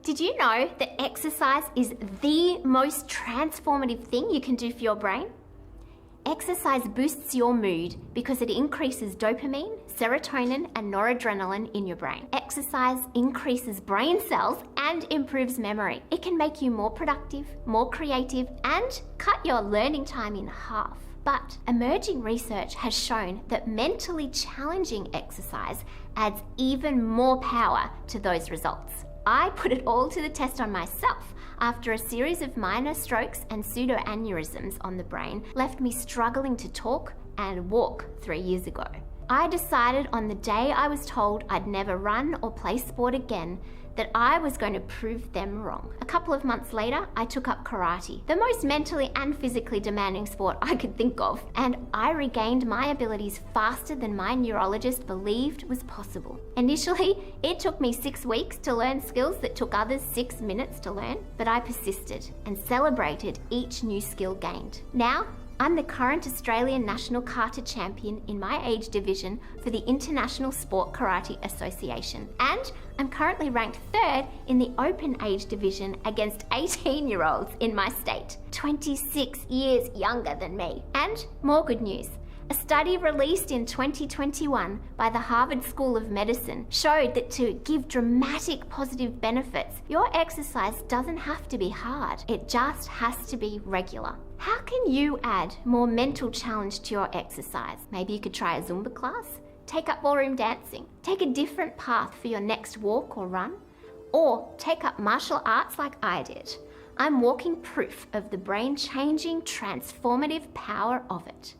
Did you know that exercise is the most transformative thing you can do for your brain? Exercise boosts your mood because it increases dopamine, serotonin, and noradrenaline in your brain. Exercise increases brain cells and improves memory. It can make you more productive, more creative, and cut your learning time in half. But emerging research has shown that mentally challenging exercise adds even more power to those results. I put it all to the test on myself after a series of minor strokes and pseudoaneurysms on the brain left me struggling to talk and walk 3 years ago. I decided on the day I was told I'd never run or play sport again that I was going to prove them wrong. A couple of months later, I took up karate, the most mentally and physically demanding sport I could think of, and I regained my abilities faster than my neurologist believed was possible. Initially, it took me 6 weeks to learn skills that took others 6 minutes to learn, but I persisted and celebrated each new skill gained. Now, I'm the current Australian National Kata Champion in my age division for the International Sport Karate Association. And I'm currently ranked 3rd in the open age division against 18-year-olds in my state, 26 years younger than me. And more good news. A study released in 2021 by the Harvard School of Medicine showed that to give dramatic positive benefits, your exercise doesn't have to be hard. It just has to be regular. How can you add more mental challenge to your exercise? Maybe you could try a Zumba class, take up ballroom dancing, take a different path for your next walk or run, or take up martial arts like I did. I'm walking proof of the brain-changing, transformative power of it.